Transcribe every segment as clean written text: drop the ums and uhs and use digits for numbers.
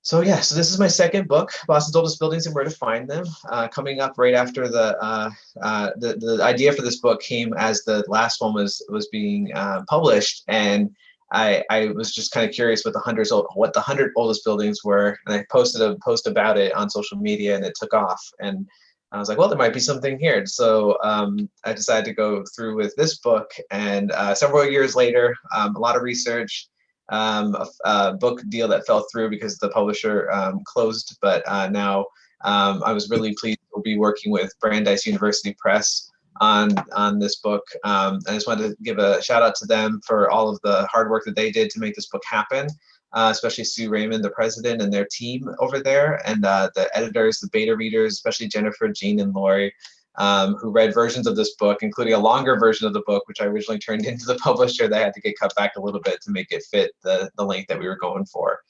So this is my second book, Boston's Oldest Buildings and Where to Find Them, coming up right after the idea for this book came as the last one was being published, and I was just kind of curious what the 100 oldest buildings were, and I posted a post about it on social media, and it took off, and I was like, well, there might be something here. So I decided to go through with this book, and several years later, a lot of research, a book deal that fell through because the publisher closed. But now I was really pleased to be working with Brandeis University Press on this book. I just wanted to give a shout out to them for all of the hard work that they did to make this book happen. Especially Sue Raymond, the president, and their team over there, and the editors, the beta readers, especially Jennifer, Jean, and Lori, who read versions of this book, including a longer version of the book, which I originally turned into the publisher. They had to get cut back a little bit to make it fit the length that we were going for.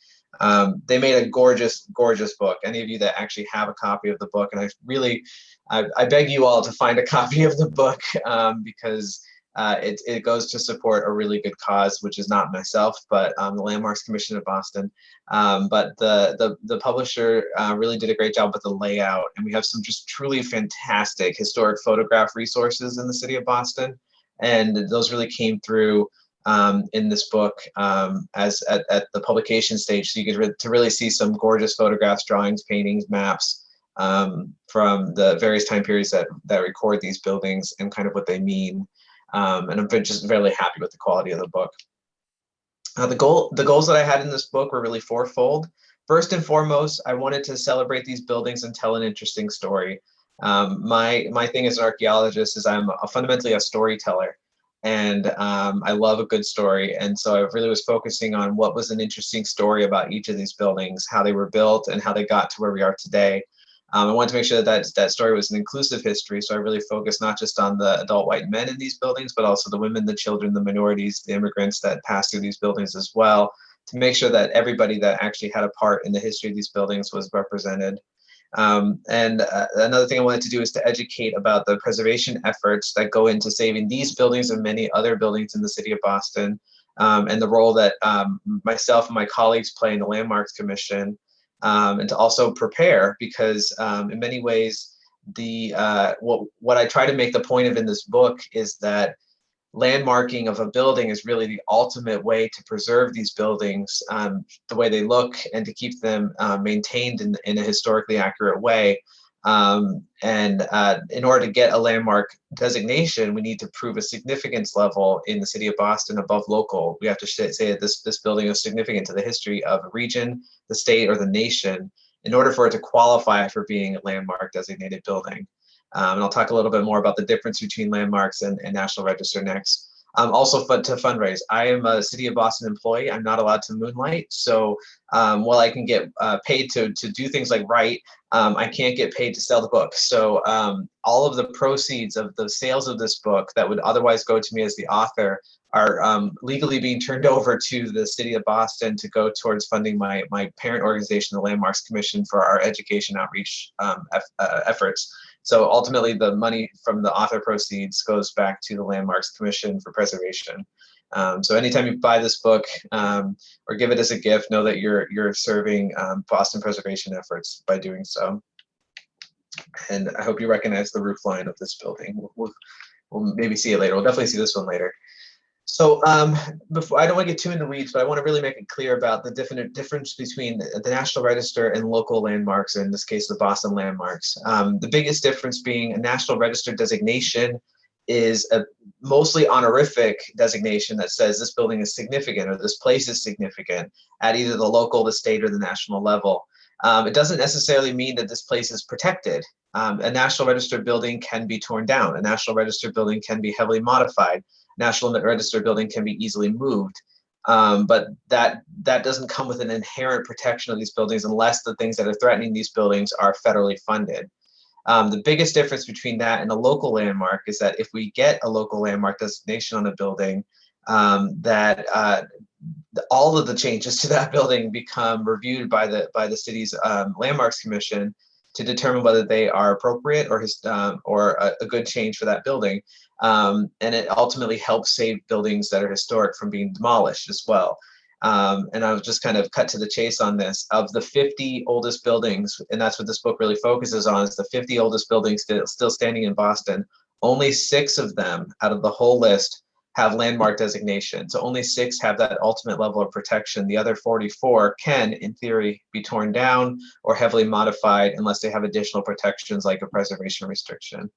They made a gorgeous, gorgeous book. Any of you that actually have a copy of the book, and I beg you all to find a copy of the book because it goes to support a really good cause, which is not myself, but the Landmarks Commission of Boston. But the publisher really did a great job with the layout, and we have some just truly fantastic historic photograph resources in the city of Boston, and those really came through in this book as at the publication stage. So you get to really see some gorgeous photographs, drawings, paintings, maps from the various time periods that record these buildings and kind of what they mean. And I'm just really happy with the quality of the book. The goals that I had in this book were really fourfold. First and foremost, I wanted to celebrate these buildings and tell an interesting story. My thing as an archaeologist is I'm fundamentally a storyteller, and I love a good story. And so I really was focusing on what was an interesting story about each of these buildings, how they were built, and how they got to where we are today. I wanted to make sure that story was an inclusive history, so I really focused not just on the adult white men in these buildings, but also the women, the children, the minorities, the immigrants that passed through these buildings as well, to make sure that everybody that actually had a part in the history of these buildings was represented. Another thing I wanted to do is to educate about the preservation efforts that go into saving these buildings and many other buildings in the city of Boston, and the role that myself and my colleagues play in the Landmarks Commission. And to also prepare, because in many ways, what I try to make the point of in this book is that landmarking of a building is really the ultimate way to preserve these buildings, the way they look, and to keep them maintained in a historically accurate way. In order to get a landmark designation, we need to prove a significance level in the city of Boston above local. We have to say that this building is significant to the history of a region, the state, or the nation in order for it to qualify for being a landmark designated building. And I'll talk a little bit more about the difference between landmarks and National Register next. Also to fundraise. I am a City of Boston employee. I'm not allowed to moonlight. So while I can get paid to do things like write, I can't get paid to sell the book. So all of the proceeds of the sales of this book that would otherwise go to me as the author are legally being turned over to the City of Boston to go towards funding my parent organization, the Landmarks Commission, for our education outreach efforts. So ultimately, the money from the author proceeds goes back to the Landmarks Commission for preservation. So anytime you buy this book or give it as a gift, know that you're serving Boston preservation efforts by doing so. And I hope you recognize the roof line of this building. We'll maybe see it later. We'll definitely see this one later. So before, I don't want to get too in the weeds, but I want to really make it clear about the difference between the National Register and local landmarks, in this case, the Boston landmarks. The biggest difference being a National Register designation is a mostly honorific designation that says this building is significant or this place is significant at either the local, the state, or the national level. It doesn't necessarily mean that this place is protected. A National Register building can be torn down. A National Register building can be heavily modified. National Register building can be easily moved. But that doesn't come with an inherent protection of these buildings unless the things that are threatening these buildings are federally funded. The biggest difference between that and a local landmark is that if we get a local landmark designation on a building, all of the changes to that building become reviewed by the city's Landmarks Commission to determine whether they are appropriate or a good change for that building. And it ultimately helps save buildings that are historic from being demolished as well. And I'll just kind of cut to the chase on this. Of the 50 oldest buildings, and that's what this book really focuses on, is the 50 oldest buildings still standing in Boston. Only 6 of them out of the whole list have landmark designation. So only 6 have that ultimate level of protection. The other 44 can, in theory, be torn down or heavily modified unless they have additional protections like a preservation restriction.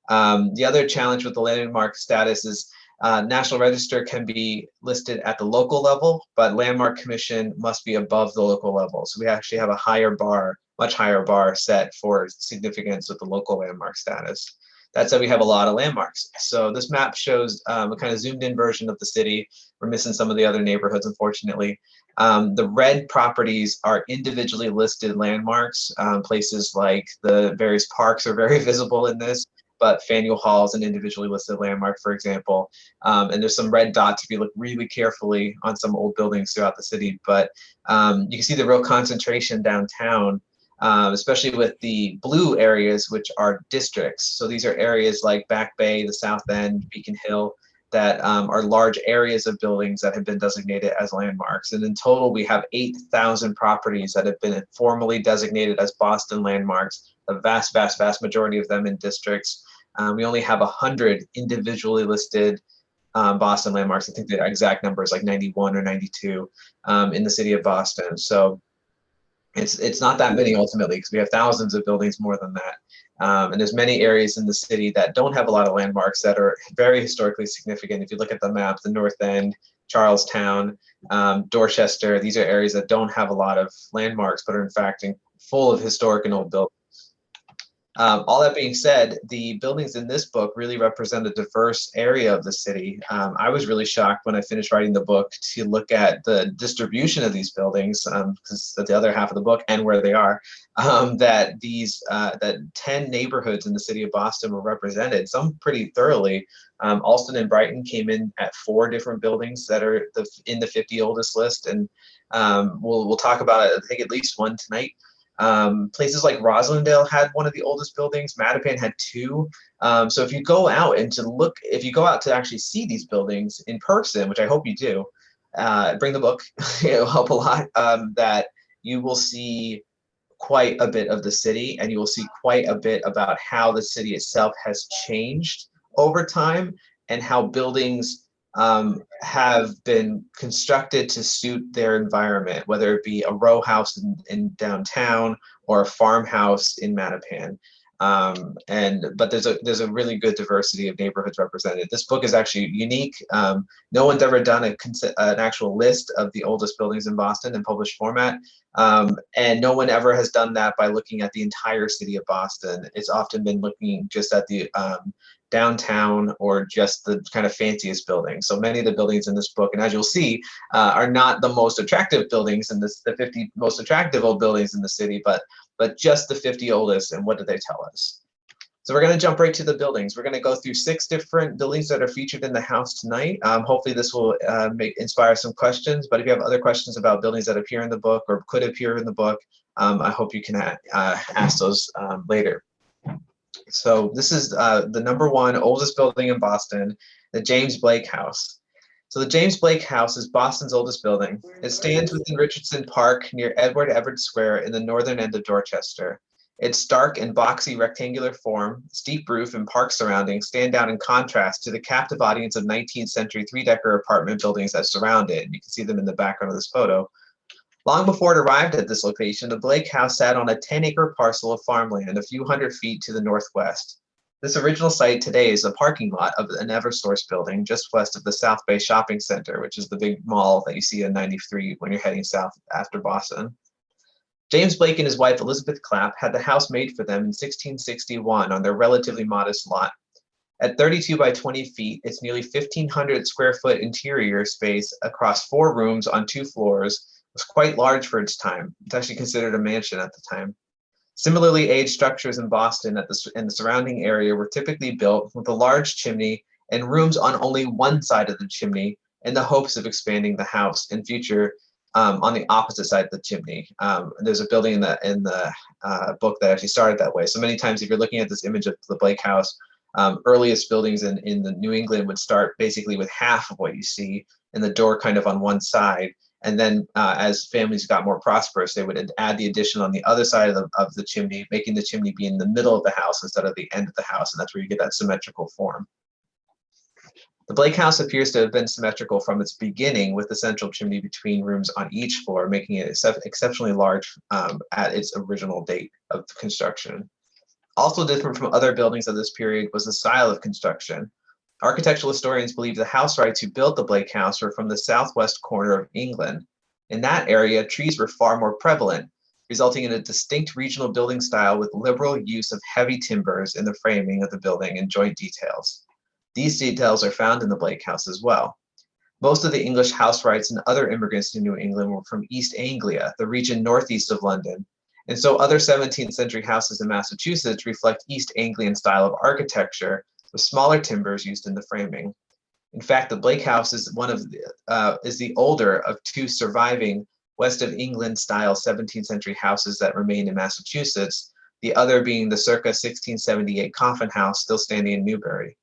The other challenge with the landmark status is National Register can be listed at the local level, but Landmark Commission must be above the local level. So we actually have a higher bar, much higher bar set for significance with the local landmark status. That said, we have a lot of landmarks. So this map shows a kind of zoomed in version of the city. We're missing some of the other neighborhoods, unfortunately. The red properties are individually listed landmarks. Places like the various parks are very visible in this, but Faneuil Hall is an individually listed landmark, for example. And there's some red dots if you look really carefully on some old buildings throughout the city. But you can see the real concentration downtown, especially with the blue areas, which are districts. So these are areas like Back Bay, the South End, Beacon Hill, that are large areas of buildings that have been designated as landmarks. And in total, we have 8,000 properties that have been formally designated as Boston landmarks, the vast, vast, vast majority of them in districts. We only have 100 individually listed Boston landmarks. I think the exact number is like 91 or 92 in the city of Boston. So it's not that many ultimately, because we have thousands of buildings more than that. And there's many areas in the city that don't have a lot of landmarks that are very historically significant. If you look at the map, the North End, Charlestown, Dorchester, these are areas that don't have a lot of landmarks, but are in fact full of historic and old buildings. All that being said, the buildings in this book really represent a diverse area of the city. I was really shocked when I finished writing the book to look at the distribution of these buildings, because the other half of the book and where they are, that 10 neighborhoods in the city of Boston were represented, some pretty thoroughly. Allston and Brighton came in at 4 different buildings that are in the 50 oldest list, and we'll talk about it, I think at least one tonight. Places like Roslindale had one of the oldest buildings. Mattapan had 2. So if you go out to actually see these buildings in person, which I hope you do, bring the book, it'll help a lot, that you will see quite a bit of the city, and you will see quite a bit about how the city itself has changed over time and how buildings have been constructed to suit their environment, whether it be a row house in downtown or a farmhouse in Mattapan. But there's a really good diversity of neighborhoods represented. This book is actually unique. No one's ever done an actual list of the oldest buildings in Boston in published format. And no one ever has done that by looking at the entire city of Boston. It's often been looking just at the downtown or just the kind of fanciest buildings. So many of the buildings in this book, and as you'll see, are not the most attractive buildings in this, the 50 most attractive old buildings in the city, but just the 50 oldest. And what do they tell us? So we're going to jump right to the buildings. We're going to go through 6 different buildings that are featured in the house tonight. Hopefully this will inspire some questions, but if you have other questions about buildings that appear in the book or could appear in the book, I hope you can ask those later. So this is the #1 oldest building in Boston, the James Blake House. So the James Blake House is Boston's oldest building. It stands within Richardson Park near Edward Everett Square in the northern end of Dorchester. Its dark and boxy rectangular form, steep roof, and park surroundings stand out in contrast to the captive audience of 19th century 3-decker apartment buildings that surround it. You can see them in the background of this photo. Long before it arrived at this location, the Blake House sat on a 10-acre parcel of farmland a few hundred feet to the northwest. This original site today is a parking lot of an Eversource building just west of the South Bay Shopping Center, which is the big mall that you see in 93 when you're heading south after Boston. James Blake and his wife Elizabeth Clapp had the house made for them in 1661 on their relatively modest lot. At 32 by 20 feet, its nearly 1,500 square foot interior space across 4 rooms on 2 floors was quite large for its time. It's actually considered a mansion at the time. Similarly aged structures in Boston and the surrounding area were typically built with a large chimney and rooms on only one side of the chimney in the hopes of expanding the house in future on the opposite side of the chimney. There's a building in the book that actually started that way. So many times if you're looking at this image of the Blake House, earliest buildings in the New England would start basically with half of what you see and the door kind of on one side. And then as families got more prosperous, they would add the addition on the other side of the chimney, making the chimney be in the middle of the house instead of the end of the house. And that's where you get that symmetrical form. The Blake House appears to have been symmetrical from its beginning, with the central chimney between rooms on each floor, making it exceptionally large at its original date of construction. Also different from other buildings of this period was the style of construction. Architectural historians believe the Housewrights who built the Blake House were from the southwest corner of England. In that area, trees were far more prevalent, resulting in a distinct regional building style with liberal use of heavy timbers in the framing of the building and joint details. These details are found in the Blake House as well. Most of the English Housewrights and other immigrants to New England were from East Anglia, the region northeast of London, and so other 17th century houses in Massachusetts reflect East Anglian style of architecture with smaller timbers used in the framing. In fact, the Blake House is the older of two surviving West of England style 17th century houses that remain in Massachusetts, the other being the circa 1678 Coffin House still standing in Newbury.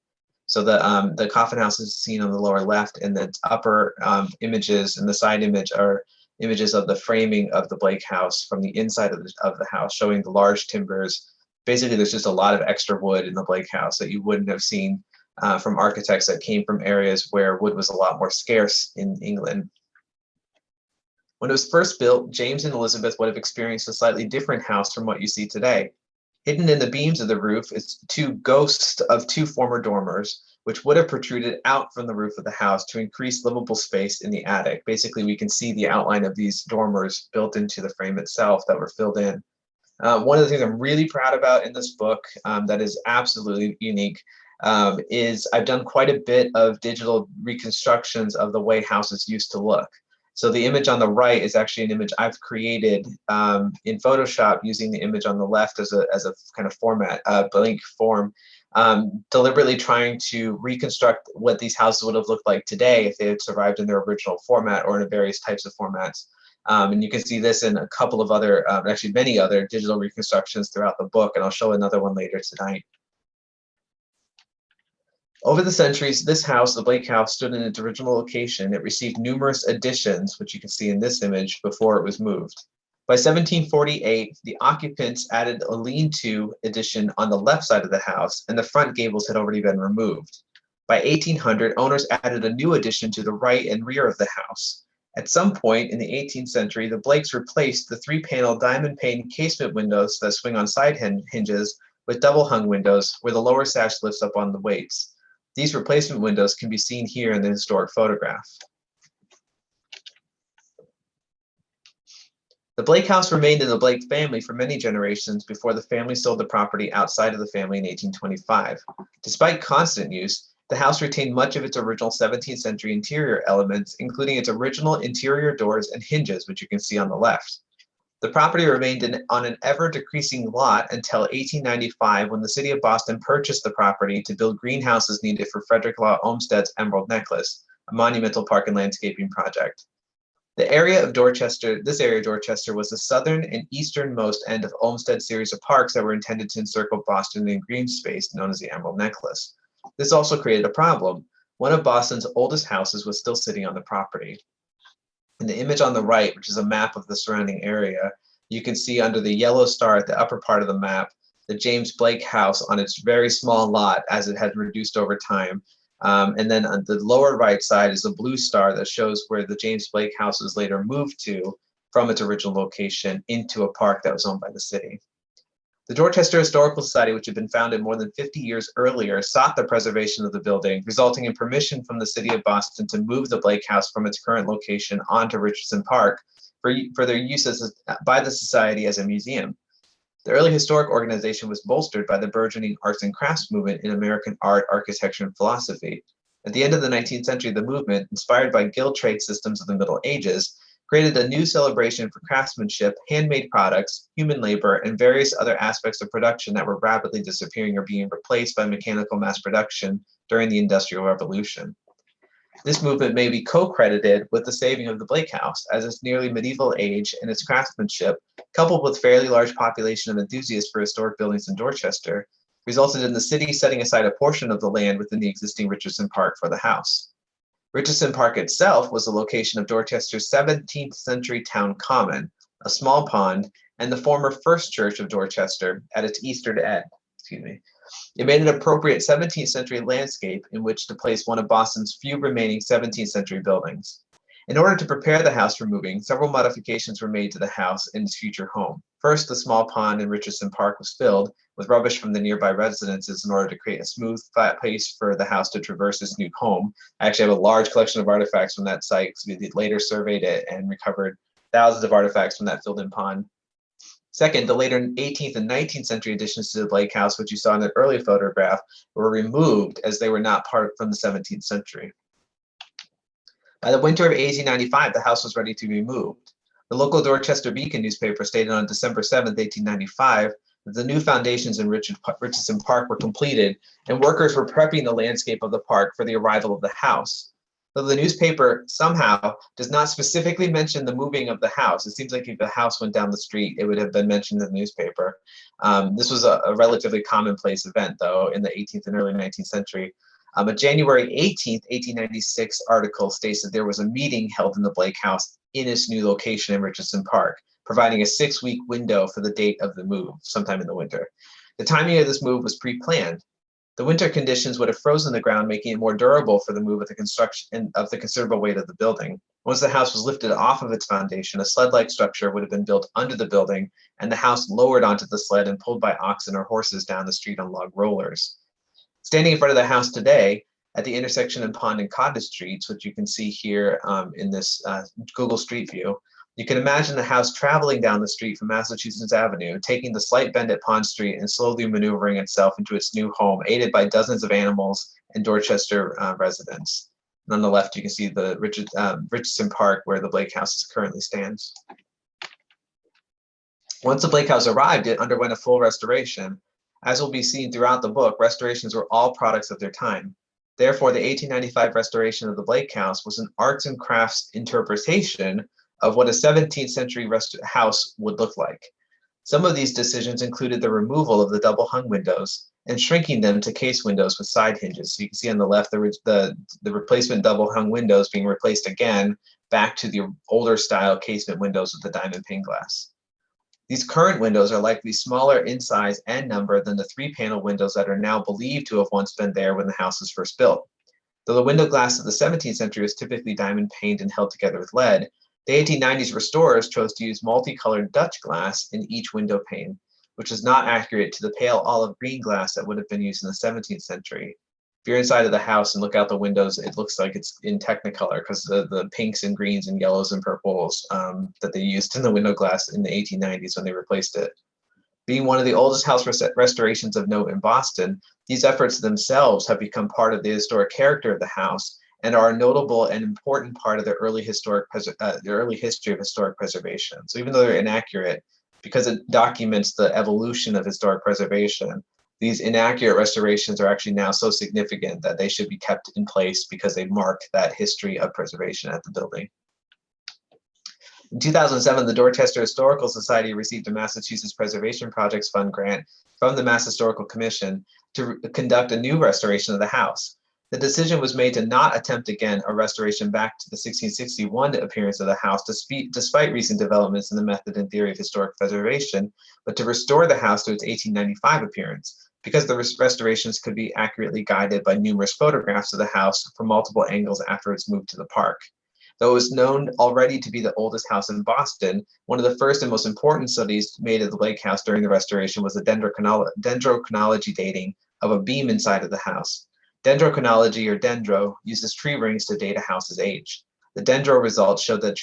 So the Coffin House is seen on the lower left, and the upper images and the side image are images of the framing of the Blake House from the inside of the house, showing the large timbers. Basically, there's just a lot of extra wood in the Blake House that you wouldn't have seen from architects that came from areas where wood was a lot more scarce in England. When it was first built, James and Elizabeth would have experienced a slightly different house from what you see today. Hidden in the beams of the roof is two ghosts of two former dormers, which would have protruded out from the roof of the house to increase livable space in the attic. Basically, we can see the outline of these dormers built into the frame itself that were filled in. One of the things I'm really proud about in this book that is absolutely unique is I've done quite a bit of digital reconstructions of the way houses used to look. So the image on the right is actually an image I've created in Photoshop using the image on the left as a kind of format, blank form, deliberately trying to reconstruct what these houses would have looked like today if they had survived in their original format or in various types of formats. And you can see this in a couple of other, actually many other digital reconstructions throughout the book, and I'll show another one later tonight. Over the centuries, this house, the Blake House, stood in its original location. It received numerous additions, which you can see in this image, before it was moved. By 1748, the occupants added a lean-to addition on the left side of the house, and the front gables had already been removed. By 1800, owners added a new addition to the right and rear of the house. At some point in the 18th century, the Blakes replaced the three-panel diamond-pane casement windows that swing on side hinges with double-hung windows where the lower sash lifts up on the weights. These replacement windows can be seen here in the historic photograph. The Blake House remained in the Blake family for many generations before the family sold the property outside of the family in 1825. Despite constant use, the house retained much of its original 17th century interior elements, including its original interior doors and hinges, which you can see on the left. The property remained on an ever-decreasing lot until 1895, when the city of Boston purchased the property to build greenhouses needed for Frederick Law Olmsted's Emerald Necklace, a monumental park and landscaping project. This area of Dorchester was the southern and easternmost end of Olmsted's series of parks that were intended to encircle Boston in green space known as the Emerald Necklace. This also created a problem. One of Boston's oldest houses was still sitting on the property. In the image on the right, which is a map of the surrounding area, you can see under the yellow star at the upper part of the map, the James Blake House on its very small lot as it had reduced over time. And then on the lower right side is a blue star that shows where the James Blake House was later moved to from its original location into a park that was owned by the city. The Dorchester Historical Society, which had been founded more than 50 years earlier, sought the preservation of the building, resulting in permission from the city of Boston to move the Blake House from its current location onto Richardson Park for their use by the society as a museum. The early historic organization was bolstered by the burgeoning arts and crafts movement in American art, architecture, and philosophy. At the end of the 19th century, the movement, inspired by guild trade systems of the Middle Ages, created a new celebration for craftsmanship, handmade products, human labor, and various other aspects of production that were rapidly disappearing or being replaced by mechanical mass production during the Industrial Revolution. This movement may be co-credited with the saving of the Blake House, as its nearly medieval age and its craftsmanship, coupled with fairly large population of enthusiasts for historic buildings in Dorchester, resulted in the city setting aside a portion of the land within the existing Richardson Park for the house. Richardson Park itself was the location of Dorchester's 17th century town common, a small pond, and the former First Church of Dorchester at its eastern end. Excuse me. It made an appropriate 17th century landscape in which to place one of Boston's few remaining 17th century buildings. In order to prepare the house for moving, several modifications were made to the house and its future home. First, the small pond in Richardson Park was filled with rubbish from the nearby residences in order to create a smooth, flat place for the house to traverse its new home. I actually have a large collection of artifacts from that site because we later surveyed it and recovered thousands of artifacts from that filled-in pond. Second, the later 18th and 19th century additions to the Blake House, which you saw in the early photograph, were removed as they were not part from the 17th century. By the winter of 1895, the house was ready to be moved. The local Dorchester Beacon newspaper stated on December 7, 1895, that the new foundations in Richardson Park were completed and workers were prepping the landscape of the park for the arrival of the house. Though the newspaper somehow does not specifically mention the moving of the house, it seems like if the house went down the street, it would have been mentioned in the newspaper. This was a relatively commonplace event, though, in the 18th and early 19th century. A January 18th, 1896 article states that there was a meeting held in the Blake House in its new location in Richardson Park, providing a 6-week window for the date of the move, sometime in the winter. The timing of this move was pre-planned. The winter conditions would have frozen the ground, making it more durable for the move of the construction of the considerable weight of the building. Once the house was lifted off of its foundation, a sled-like structure would have been built under the building, and the house lowered onto the sled and pulled by oxen or horses down the street on log rollers. Standing in front of the house today, at the intersection of Pond and Cottage Streets, which you can see here in this Google Street View, you can imagine the house traveling down the street from Massachusetts Avenue, taking the slight bend at Pond Street and slowly maneuvering itself into its new home, aided by dozens of animals and Dorchester residents. And on the left, you can see the Richardson Park, where the Blake House currently stands. Once the Blake House arrived, it underwent a full restoration. As will be seen throughout the book, restorations were all products of their time. Therefore, the 1895 restoration of the Blake House was an arts and crafts interpretation of what a 17th century house would look like. Some of these decisions included the removal of the double hung windows and shrinking them to case windows with side hinges. So you can see on the left the replacement double hung windows being replaced again back to the older style casement windows with the diamond pane glass. These current windows are likely smaller in size and number than the 3-panel windows that are now believed to have once been there when the house was first built. Though the window glass of the 17th century was typically diamond paned and held together with lead, the 1890s restorers chose to use multicolored Dutch glass in each window pane, which is not accurate to the pale olive green glass that would have been used in the 17th century. If you're inside of the house and look out the windows, it looks like it's in Technicolor because the pinks and greens and yellows and purples that they used in the window glass in the 1890s when they replaced it. Being one of the oldest house restorations of note in Boston, these efforts themselves have become part of the historic character of the house and are a notable and important part of the early history of historic preservation. So even though they're inaccurate, because it documents the evolution of historic preservation, these inaccurate restorations are actually now so significant that they should be kept in place because they mark that history of preservation at the building. In 2007, the Dorchester Historical Society received a Massachusetts Preservation Projects Fund grant from the Mass Historical Commission to conduct a new restoration of the house. The decision was made to not attempt again a restoration back to the 1661 appearance of the house, despite recent developments in the method and theory of historic preservation, but to restore the house to its 1895 appearance, because the restorations could be accurately guided by numerous photographs of the house from multiple angles after its move to the park. Though it was known already to be the oldest house in Boston, one of the first and most important studies made of the Blake House during the restoration was the dendrochronology dating of a beam inside of the house. Dendrochronology, or dendro, uses tree rings to date a house's age. The dendro results showed that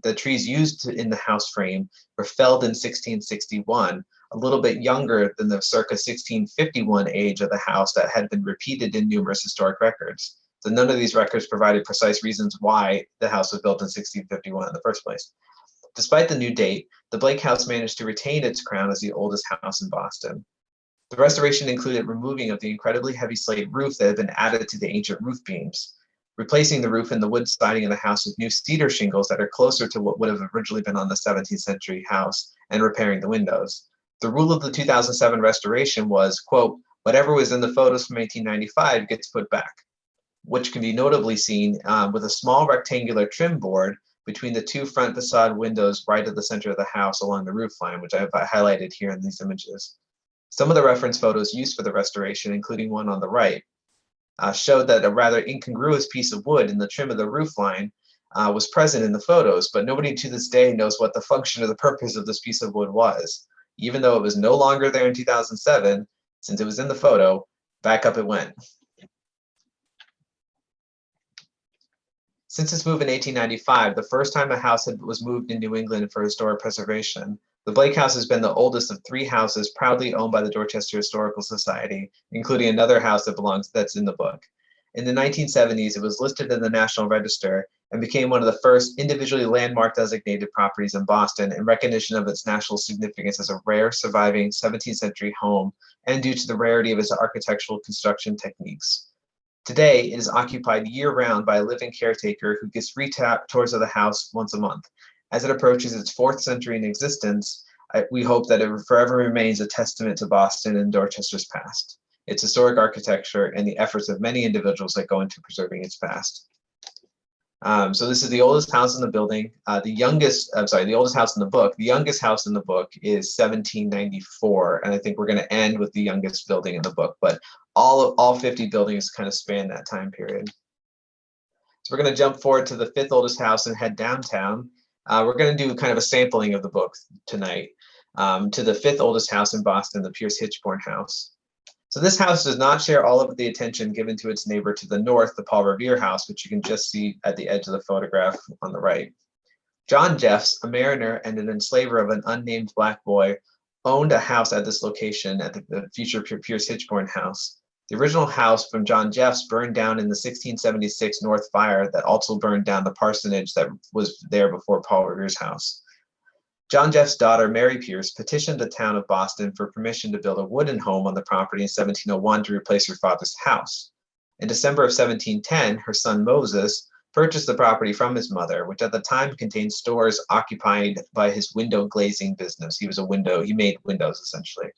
the trees used in the house frame were felled in 1661, a little bit younger than the circa 1651 age of the house that had been repeated in numerous historic records. So none of these records provided precise reasons why the house was built in 1651 in the first place. Despite the new date, the Blake House managed to retain its crown as the oldest house in Boston. The restoration included removing of the incredibly heavy slate roof that had been added to the ancient roof beams, replacing the roof and the wood siding of the house with new cedar shingles that are closer to what would have originally been on the 17th century house, and repairing the windows. The rule of the 2007 restoration was, quote, whatever was in the photos from 1895 gets put back. which can be notably seen with a small rectangular trim board between the two front facade windows right at the center of the house along the roof line, which I've highlighted here in these images. Some of the reference photos used for the restoration, including one on the right, showed that a rather incongruous piece of wood in the trim of the roof line was present in the photos, but nobody to this day knows what the function or the purpose of this piece of wood was. Even though it was no longer there in 2007, since it was in the photo, back up it went. Since its move in 1895, the first time a house was moved in New England for historic preservation, the Blake House has been the oldest of 3 houses proudly owned by the Dorchester Historical Society, including another house that's in the book. In the 1970s, it was listed in the National Register and became one of the first individually landmark designated properties in Boston in recognition of its national significance as a rare surviving 17th century home and due to the rarity of its architectural construction techniques. Today, it is occupied year-round by a living caretaker who gets tours of the house once a month. As it approaches its 4th century in existence, we hope that it forever remains a testament to Boston and Dorchester's past, its historic architecture, and the efforts of many individuals that go into preserving its past. So this is the oldest house in the building. The oldest house in the book. The youngest house in the book is 1794, and I think we're going to end with the youngest building in the book, but all 50 buildings kind of span that time period. So we're going to jump forward to the 5th oldest house and head downtown. We're going to do kind of a sampling of the book tonight to the 5th oldest house in Boston, the Pierce Hitchborn House. So this house does not share all of the attention given to its neighbor to the north, the Paul Revere House, which you can just see at the edge of the photograph on the right. John Jeffs, a mariner and an enslaver of an unnamed black boy, owned a house at this location at the future Pierce Hitchborn House. The original house from John Jeffs burned down in the 1676 North Fire that also burned down the parsonage that was there before Paul Revere's house. John Jeffs' daughter, Mary Pierce, petitioned the town of Boston for permission to build a wooden home on the property in 1701 to replace her father's house. In December of 1710, her son Moses purchased the property from his mother, which at the time contained stores occupied by his window glazing business. He made windows essentially.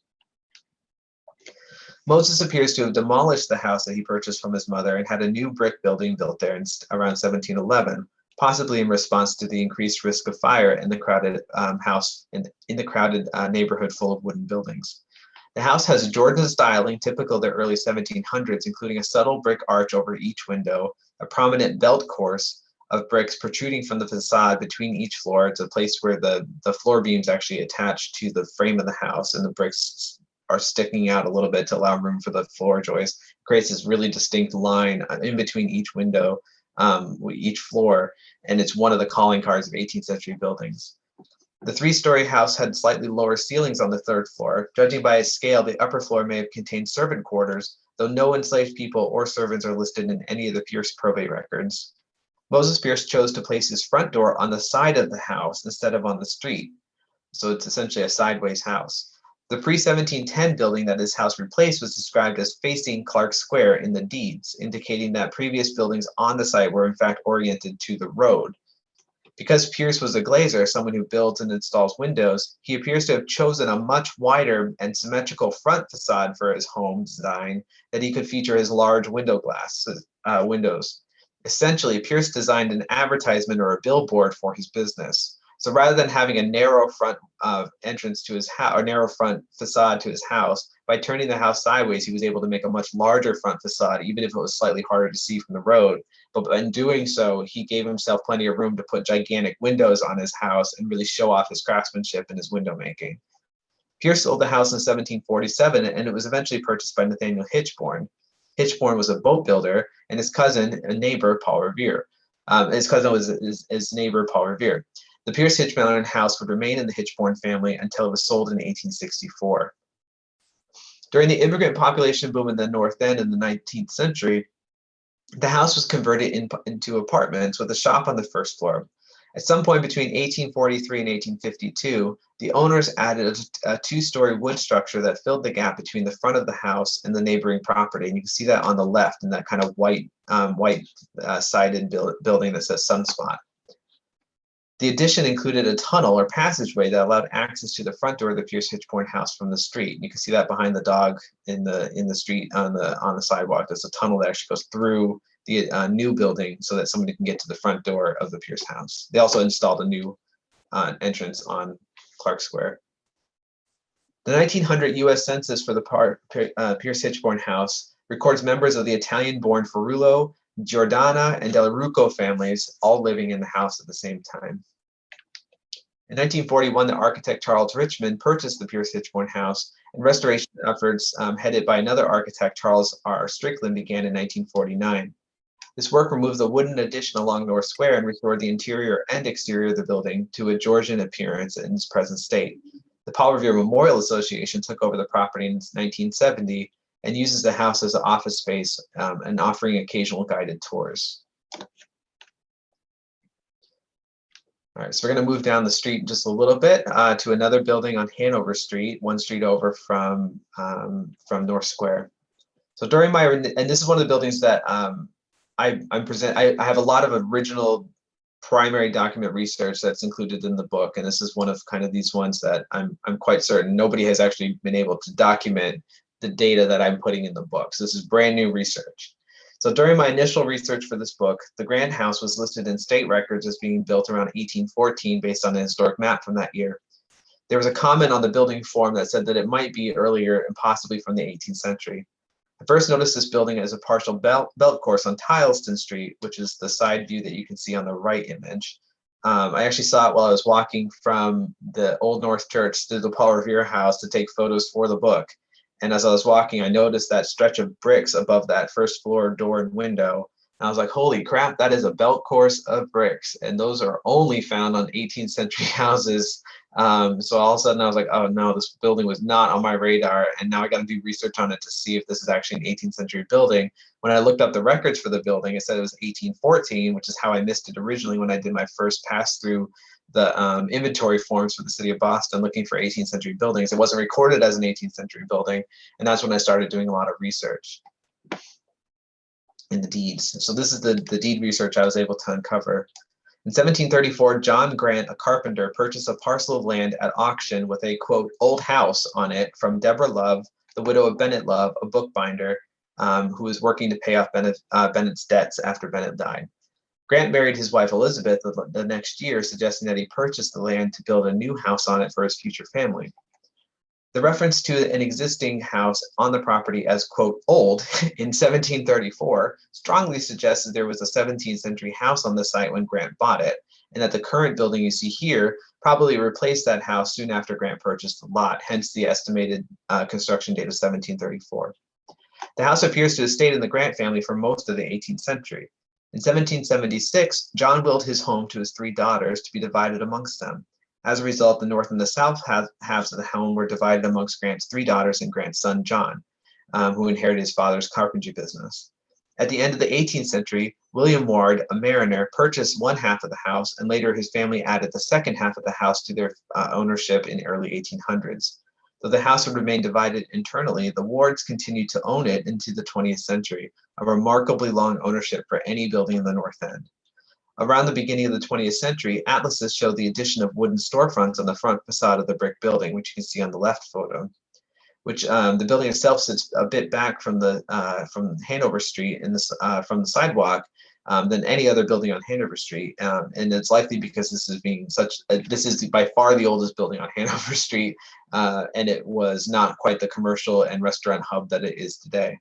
Moses appears to have demolished the house that he purchased from his mother and had a new brick building built there around 1711, possibly in response to the increased risk of fire in the crowded house in the crowded neighborhood full of wooden buildings. The house has Georgian styling typical of the early 1700s, including a subtle brick arch over each window, a prominent belt course of bricks protruding from the facade between each floor. It's a place where the floor beams actually attach to the frame of the house, and the bricks are sticking out a little bit to allow room for the floor joist. Creates this really distinct line in between each window, each floor, and it's one of the calling cards of 18th century buildings. The 3-story house had slightly lower ceilings on the 3rd floor. Judging by its scale, the upper floor may have contained servant quarters, though no enslaved people or servants are listed in any of the Pierce probate records. Moses Pierce chose to place his front door on the side of the house instead of on the street, so it's essentially a sideways house. The pre-1710 building that this house replaced was described as facing Clark Square in the deeds, indicating that previous buildings on the site were in fact oriented to the road. Because Pierce was a glazer, someone who builds and installs windows, he appears to have chosen a much wider and symmetrical front facade for his home design that he could feature his large windows. Essentially, Pierce designed an advertisement or a billboard for his business. So rather than having a narrow front entrance to his house, or narrow front facade to his house, by turning the house sideways, he was able to make a much larger front facade, even if it was slightly harder to see from the road. But in doing so, he gave himself plenty of room to put gigantic windows on his house and really show off his craftsmanship and his window making. Pierce sold the house in 1747, and it was eventually purchased by Nathaniel Hitchborn. Hitchborn was a boat builder, and his cousin and neighbor, Paul Revere. His cousin was his neighbor, Paul Revere. The Pierce Hitchborn house would remain in the Hitchborn family until it was sold in 1864. During the immigrant population boom in the North End in the 19th century, the house was converted into apartments with a shop on the 1st floor. At some point between 1843 and 1852, the owners added a 2-story wood structure that filled the gap between the front of the house and the neighboring property. And you can see that on the left in that kind of white sided building that says Sunspot. The addition included a tunnel or passageway that allowed access to the front door of the Pierce Hitchborn house from the street. And you can see that behind the dog in the street on the sidewalk. There's a tunnel that actually goes through the new building so that somebody can get to the front door of the Pierce house. They also installed a new entrance on Clark Square. The 1900 U.S. Census for the Pierce Hitchborn House records members of the Italian-born Ferrulo, Giordana, and Del Rucco families all living in the house at the same time. In 1941, the architect Charles Richmond purchased the Pierce Hitchborn House, and restoration efforts headed by another architect, Charles R. Strickland, began in 1949. This work removed the wooden addition along North Square and restored the interior and exterior of the building to a Georgian appearance in its present state. The Paul Revere Memorial Association took over the property in 1970 and uses the house as an office space and offering occasional guided tours. All right, so we're going to move down the street just a little bit to another building on Hanover Street, one street over from North Square. So during my, and this is one of the buildings that I have a lot of original primary document research that's included in the book, and this is one of kind of these ones that I'm quite certain nobody has actually been able to document the data that I'm putting in the book. So this is brand new research. So during my initial research for this book, the Grant House was listed in state records as being built around 1814 based on a historic map from that year. There was a comment on the building form that said that it might be earlier and possibly from the 18th century. I first noticed this building as a partial belt course on Tileston Street, which is the side view that you can see on the right image. I actually saw it while I was walking from the Old North Church to the Paul Revere House to take photos for the book. And as I was walking, I noticed that stretch of bricks above that first floor door and window. And I was like, holy crap, that is a belt course of bricks. And those are only found on 18th century houses. So all of a sudden I was like, oh no, this building was not on my radar. And now I got to do research on it to see if this is actually an 18th century building. When I looked up the records for the building, it said it was 1814, which is how I missed it originally when I did my first pass through the inventory forms for the city of Boston looking for 18th century buildings. It wasn't recorded as an 18th century building. And that's when I started doing a lot of research in the deeds. So this is the deed research I was able to uncover. In 1734, John Grant, a carpenter, purchased a parcel of land at auction with a, quote, old house on it from Deborah Love, the widow of Bennett Love, a bookbinder, who was working to pay off Bennett's debts after Bennett died. Grant married his wife Elizabeth the next year, suggesting that he purchased the land to build a new house on it for his future family. The reference to an existing house on the property as, quote, old in 1734 strongly suggests that there was a 17th century house on the site when Grant bought it, and that the current building you see here probably replaced that house soon after Grant purchased the lot, hence the estimated construction date of 1734. The house appears to have stayed in the Grant family for most of the 18th century. In 1776, John willed his home to his three daughters to be divided amongst them. As a result, the north and the south halves of the home were divided amongst Grant's three daughters and Grant's son, John, who inherited his father's carpentry business. At the end of the 18th century, William Ward, a mariner, purchased one half of the house, and later his family added the second half of the house to their ownership in the early 1800s. Though the house would remain divided internally, the Wards continued to own it into the 20th century, a remarkably long ownership for any building in the North End. Around the beginning of the 20th century, atlases showed the addition of wooden storefronts on the front facade of the brick building, which you can see on the left photo, which the building itself sits a bit back from Hanover Street from the sidewalk than any other building on Hanover Street. And it's likely because this is by far the oldest building on Hanover Street, and it was not quite the commercial and restaurant hub that it is today.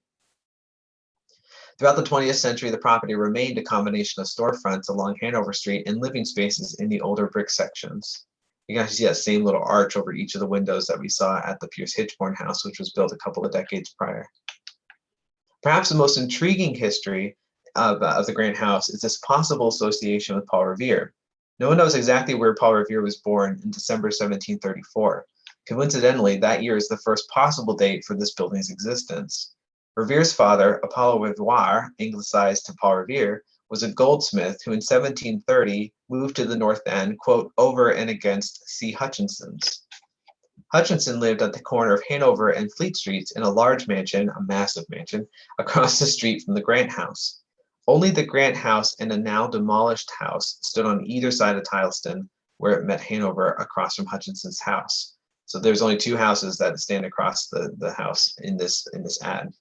Throughout the 20th century, the property remained a combination of storefronts along Hanover Street and living spaces in the older brick sections. You can actually see that same little arch over each of the windows that we saw at the Pierce Hitchborn House, which was built a couple of decades prior. Perhaps the most intriguing history of the Grant House is this possible association with Paul Revere. No one knows exactly where Paul Revere was born in December 1734. Coincidentally, that year is the first possible date for this building's existence. Revere's father, Apollo Revoir, anglicized to Paul Revere, was a goldsmith who in 1730 moved to the North End, quote, over and against C. Hutchinson's. Hutchinson lived at the corner of Hanover and Fleet Streets in a large mansion, a massive mansion, across the street from the Grant House. Only the Grant House and a now demolished house stood on either side of Tileston, where it met Hanover across from Hutchinson's house. So there's only two houses that stand across the house in this ad.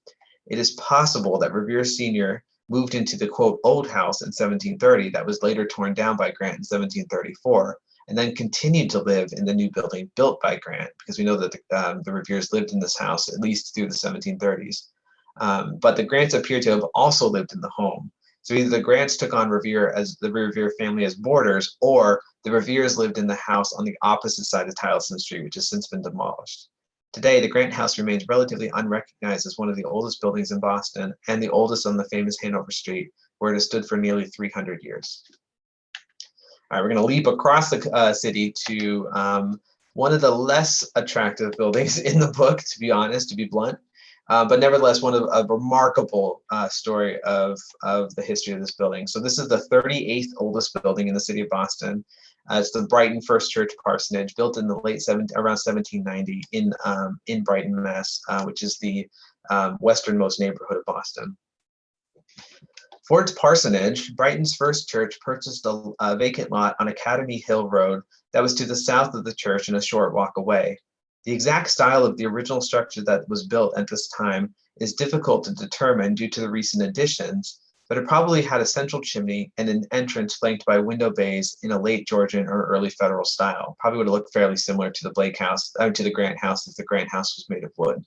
It is possible that Revere Sr. moved into the, quote, old house in 1730 that was later torn down by Grant in 1734, and then continued to live in the new building built by Grant, because we know that the Reveres lived in this house at least through the 1730s. But the Grants appear to have also lived in the home. So either the Grants took on the Revere family as boarders, or the Reveres lived in the house on the opposite side of Tillotson Street, which has since been demolished. Today, the Grant House remains relatively unrecognized as one of the oldest buildings in Boston and the oldest on the famous Hanover Street, where it has stood for nearly 300 years. All right, we're going to leap across the city to one of the less attractive buildings in the book, to be honest, to be blunt. But nevertheless, one of a remarkable story of the history of this building. So this is the 38th oldest building in the city of Boston. It's the Brighton First Church Parsonage, built in the around 1790 in Brighton, Mass, which is the westernmost neighborhood of Boston. For its parsonage, Brighton's first church purchased a vacant lot on Academy Hill Road that was to the south of the church and a short walk away. The exact style of the original structure that was built at this time is difficult to determine due to the recent additions, but it probably had a central chimney and an entrance flanked by window bays in a late Georgian or early Federal style. Probably would have looked fairly similar to the to the Grant House, if the Grant House was made of wood.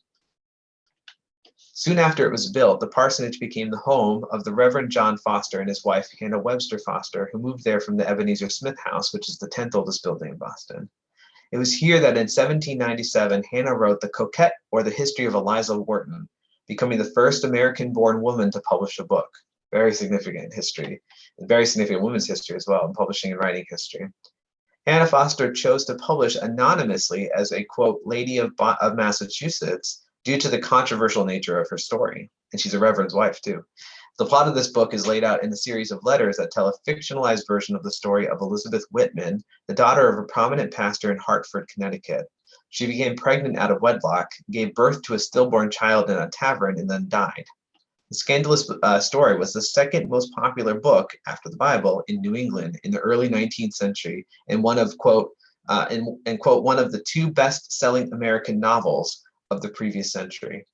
Soon after it was built, the parsonage became the home of the Reverend John Foster and his wife, Hannah Webster Foster, who moved there from the Ebenezer Smith House, which is the 10th oldest building in Boston. It was here that in 1797, Hannah wrote The Coquette, or the History of Eliza Wharton, becoming the first American-born woman to publish a book. Very significant history, and very significant women's history as well, in publishing and writing history. Hannah Foster chose to publish anonymously as a, quote, lady of Massachusetts due to the controversial nature of her story. And she's a reverend's wife, too. The plot of this book is laid out in a series of letters that tell a fictionalized version of the story of Elizabeth Whitman, the daughter of a prominent pastor in Hartford, Connecticut. She became pregnant out of wedlock, gave birth to a stillborn child in a tavern, and then died. The scandalous story was the second most popular book after the Bible in New England in the early 19th century, and one of, quote, quote, one of the two best-selling American novels of the previous century.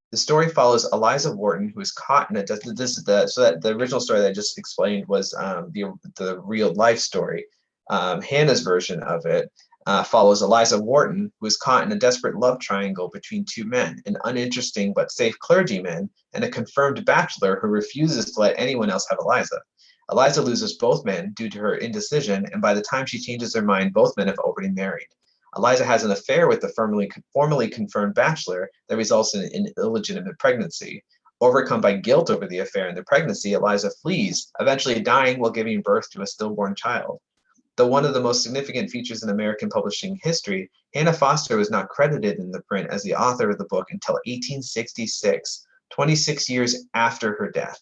The story follows Eliza Wharton, who is caught in the original story that I just explained was the real life story. Hannah's version of it follows Eliza Wharton, who is caught in a desperate love triangle between two men, an uninteresting but safe clergyman and a confirmed bachelor who refuses to let anyone else have Eliza. Eliza loses both men due to her indecision, and by the time she changes her mind, both men have already married. Eliza has an affair with the formally confirmed bachelor that results in an illegitimate pregnancy. Overcome by guilt over the affair and the pregnancy, Eliza flees, eventually dying while giving birth to a stillborn child. Though one of the most significant features in American publishing history, Hannah Foster was not credited in the print as the author of the book until 1866, 26 years after her death.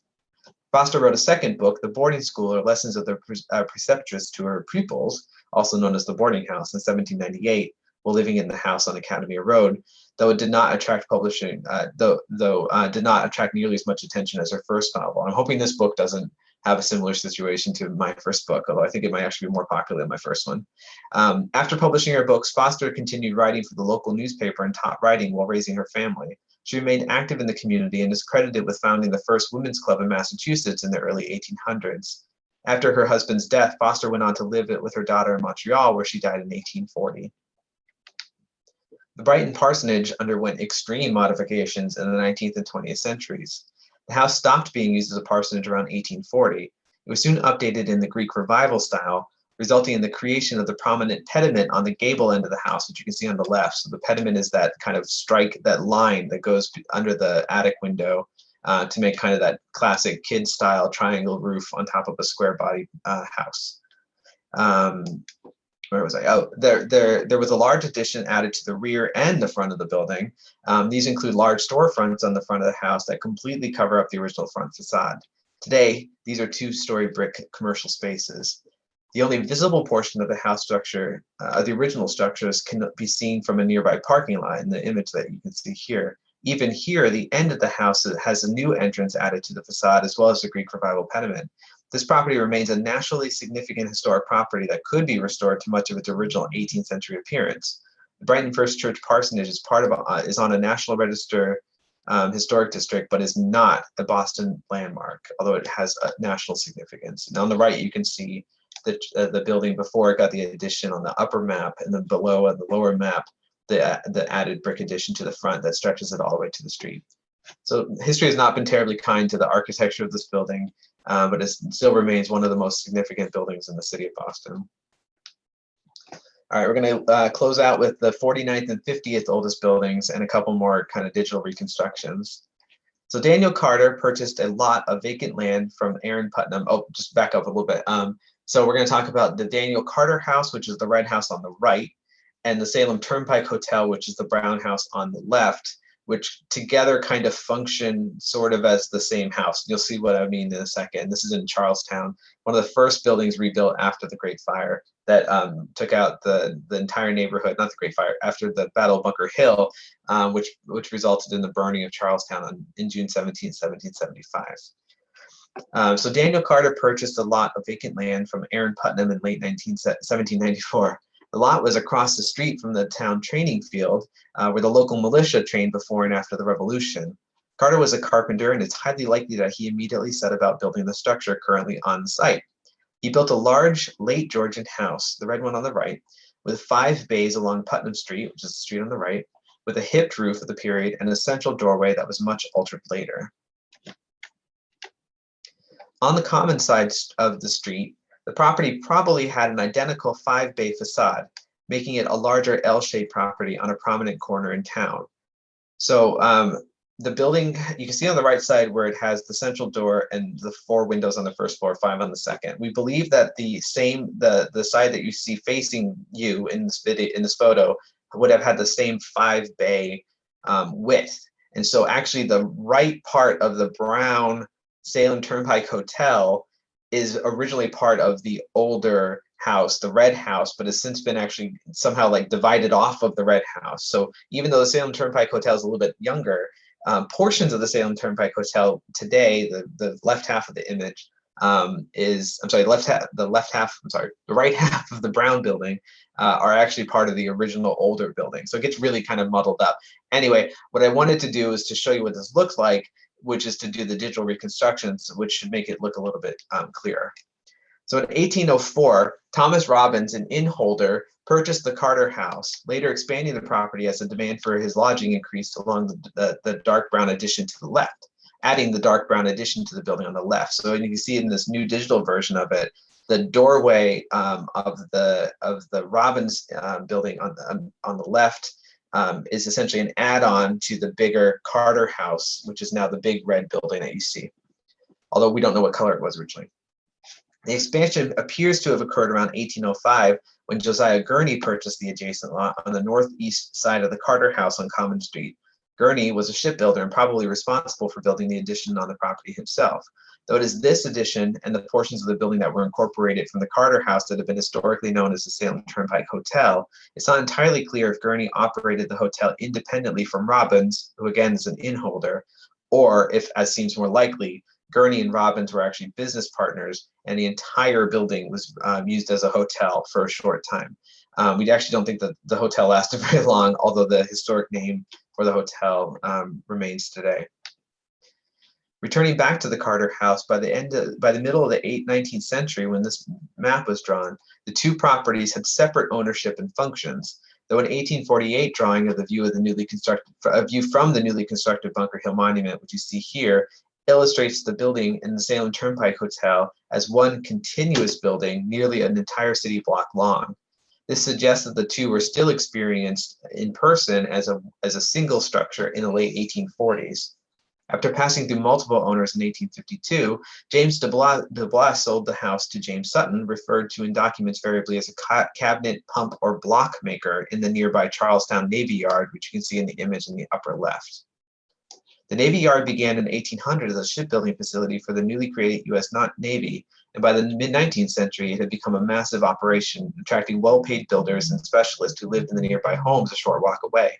Foster wrote a second book, The Boarding School, or Lessons of the Preceptress to Her Pupils, also known as The Boarding House, in 1798, while living in the house on Academy Road, though it did not attract did not attract nearly as much attention as her first novel. I'm hoping this book doesn't have a similar situation to my first book, although I think it might actually be more popular than my first one. After publishing her books, Foster continued writing for the local newspaper and taught writing while raising her family. She remained active in the community and is credited with founding the first women's club in Massachusetts in the early 1800s. After her husband's death, Foster went on to live with her daughter in Montreal, where she died in 1840. The Brighton parsonage underwent extreme modifications in the 19th and 20th centuries. The house stopped being used as a parsonage around 1840. It was soon updated in the Greek Revival style, resulting in the creation of the prominent pediment on the gable end of the house, which you can see on the left. So the pediment is that kind of that line that goes under the attic window to make kind of that classic kid-style triangle roof on top of a square-bodied house. Where was I? Oh, there was a large addition added to the rear and the front of the building. These include large storefronts on the front of the house that completely cover up the original front facade. Today, these are two-story brick commercial spaces. The only visible portion of the house structure, the original structures, can be seen from a nearby parking lot in the image that you can see here. Even here, the end of the house has a new entrance added to the facade, as well as the Greek Revival pediment. This property remains a nationally significant historic property that could be restored to much of its original 18th century appearance. The Brighton First Church Parsonage is on a National Register historic district, but is not a Boston landmark, although it has a national significance. And on the right, you can see the building before it got the addition on the upper map, and then below on the lower map, the added brick addition to the front that stretches it all the way to the street. So history has not been terribly kind to the architecture of this building, but it still remains one of the most significant buildings in the city of Boston. All right, we're going to close out with the 49th and 50th oldest buildings and a couple more kind of digital reconstructions. So Daniel Carter purchased a lot of vacant land from Aaron Putnam. Oh, just back up a little bit. So we're going to talk about the Daniel Carter House, which is the red house on the right, and the Salem Turnpike Hotel, which is the brown house on the left, which together kind of function sort of as the same house. You'll see what I mean in a second. This is in Charlestown, one of the first buildings rebuilt after the Great Fire that took out the entire neighborhood, not the Great Fire, after the Battle of Bunker Hill, which resulted in the burning of Charlestown in June 17, 1775. So Daniel Carter purchased a lot of vacant land from Aaron Putnam in late 1794. The lot was across the street from the town training field where the local militia trained before and after the Revolution. Carter was a carpenter, and it's highly likely that he immediately set about building the structure currently on the site. He built a large late Georgian house, the red one on the right, with 5 bays along Putnam Street, which is the street on the right, with a hipped roof of the period and a central doorway that was much altered later. On the common side of the street, the property probably had an identical 5-bay facade, making it a larger L-shaped property on a prominent corner in town. So the building, you can see on the right side where it has the central door and the 4 windows on the first floor, 5 on the second. We believe that the side that you see facing you in this photo would have had the same 5-bay width. And so actually the right part of the brown Salem Turnpike Hotel is originally part of the older house, the red house, but has since been actually somehow like divided off of the red house. So even though the Salem Turnpike Hotel is a little bit younger, portions of the Salem Turnpike Hotel today, the left half of the image the right half of the brown building are actually part of the original older building. So it gets really kind of muddled up. Anyway, what I wanted to do is to show you what this looks like, which is to do the digital reconstructions, which should make it look a little bit clearer. So in 1804, Thomas Robbins, an inn holder, purchased the Carter House, later expanding the property as the demand for his lodging increased along the dark brown addition to the left, adding the dark brown addition to the building on the left. So you can see in this new digital version of it, the doorway of the Robbins building on the left is essentially an add-on to the bigger Carter House, which is now the big red building that you see, although we don't know what color it was originally. The expansion appears to have occurred around 1805 when Josiah Gurney purchased the adjacent lot on the northeast side of the Carter House on Common Street. Gurney was a shipbuilder and probably responsible for building the addition on the property himself. Though it is this addition and the portions of the building that were incorporated from the Carter House that have been historically known as the Salem Turnpike Hotel, it's not entirely clear if Gurney operated the hotel independently from Robbins, who again is an inn holder, or if, as seems more likely, Gurney and Robbins were actually business partners and the entire building was used as a hotel for a short time. We actually don't think that the hotel lasted very long, although the historic name for the hotel remains today. Returning back to the Carter House, by the middle of the 19th century, when this map was drawn, the 2 properties had separate ownership and functions. Though an 1848 drawing of the view from the newly constructed Bunker Hill Monument, which you see here, illustrates the building in the Salem Turnpike Hotel as one continuous building, nearly an entire city block long. This suggests that the 2 were still experienced in person as a single structure in the late 1840s. After passing through multiple owners in 1852, James de Blois sold the house to James Sutton, referred to in documents variably as a cabinet, pump, or block maker in the nearby Charlestown Navy Yard, which you can see in the image in the upper left. The Navy Yard began in 1800 as a shipbuilding facility for the newly created U.S. Navy, and by the mid-19th century, it had become a massive operation, attracting well-paid builders and specialists who lived in the nearby homes a short walk away.